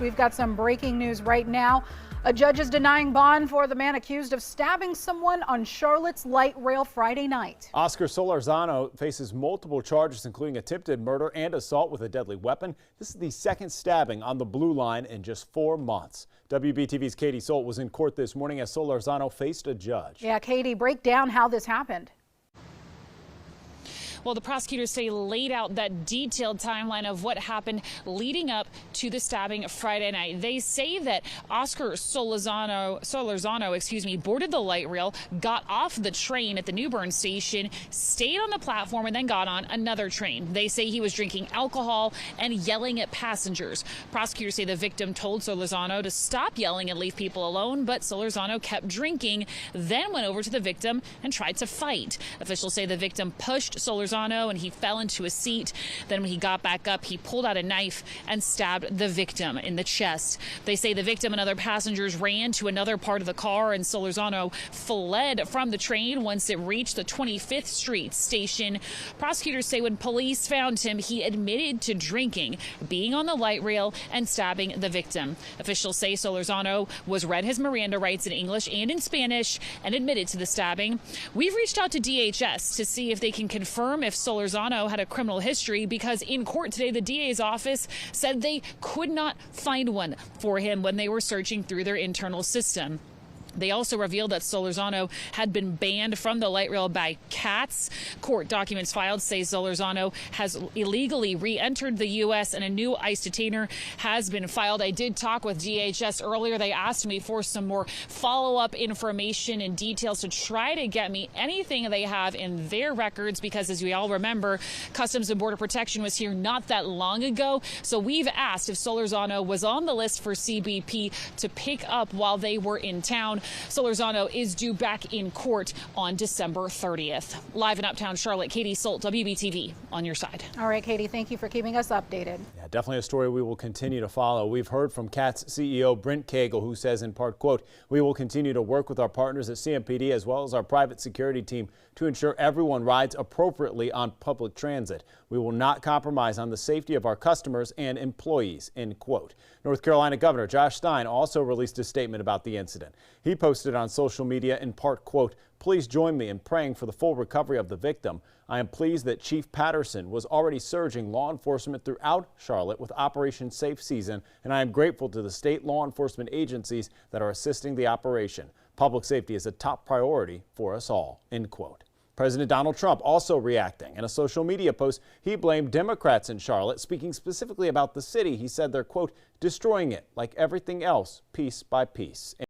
We've got some breaking news right now. A judge is denying bond for the man accused of stabbing someone on Charlotte's light rail Friday night. Oscar Solorzano faces multiple charges, including attempted murder and assault with a deadly weapon. This is the second stabbing on the Blue Line in just 4 months. WBTV's Katie Solt was in court this morning as Solorzano faced a judge. Yeah, Katie, break down how this happened. Well, the prosecutors say laid out that detailed timeline of what happened leading up to the stabbing Friday night. They say that Oscar Solorzano, boarded the light rail, got off the train at the New Bern station, stayed on the platform, and then got on another train. They say he was drinking alcohol and yelling at passengers. Prosecutors say the victim told Solorzano to stop yelling and leave people alone, but Solorzano kept drinking, then went over to the victim and tried to fight. Officials say the victim pushed Solorzano and he fell into a seat. Then when he got back up, he pulled out a knife and stabbed the victim in the chest. They say the victim and other passengers ran to another part of the car, and Solorzano fled from the train once it reached the 25th Street station. Prosecutors say when police found him, he admitted to drinking, being on the light rail, and stabbing the victim. Officials say Solorzano was read his Miranda rights in English and in Spanish and admitted to the stabbing. We've reached out to DHS to see if they can confirm if Solorzano had a criminal history, because in court today, the DA's office said they could not find one for him when they were searching through their internal system. They also revealed that Solorzano had been banned from the light rail by CATS. Court documents filed say Solorzano has illegally re-entered the U.S. and a new ICE detainer has been filed. I did talk with DHS earlier. They asked me for some more follow-up information and details to try to get me anything they have in their records, because as we all remember, Customs and Border Protection was here not that long ago. So we've asked if Solorzano was on the list for CBP to pick up while they were in town. Solorzano is due back in court on December 30th. Live in Uptown Charlotte, Katie Solt, WBTV, on your side. All right, Katie, thank you for keeping us updated. Yeah, definitely a story we will continue to follow. We've heard from CATS CEO Brent Cagle, who says in part, quote, "We will continue to work with our partners at CMPD as well as our private security team to ensure everyone rides appropriately on public transit. We will not compromise on the safety of our customers and employees," end quote. North Carolina Governor Josh Stein also released a statement about the incident. He posted on social media in part, quote, "Please join me in praying for the full recovery of the victim. I am pleased that Chief Patterson was already surging law enforcement throughout Charlotte with Operation Safe Season, and I am grateful to the state law enforcement agencies that are assisting the operation. Public safety is a top priority for us all," end quote. President Donald Trump also reacting. In a social media post, he blamed Democrats in Charlotte, speaking specifically about the city. He said they're, quote, "destroying it like everything else, piece by piece."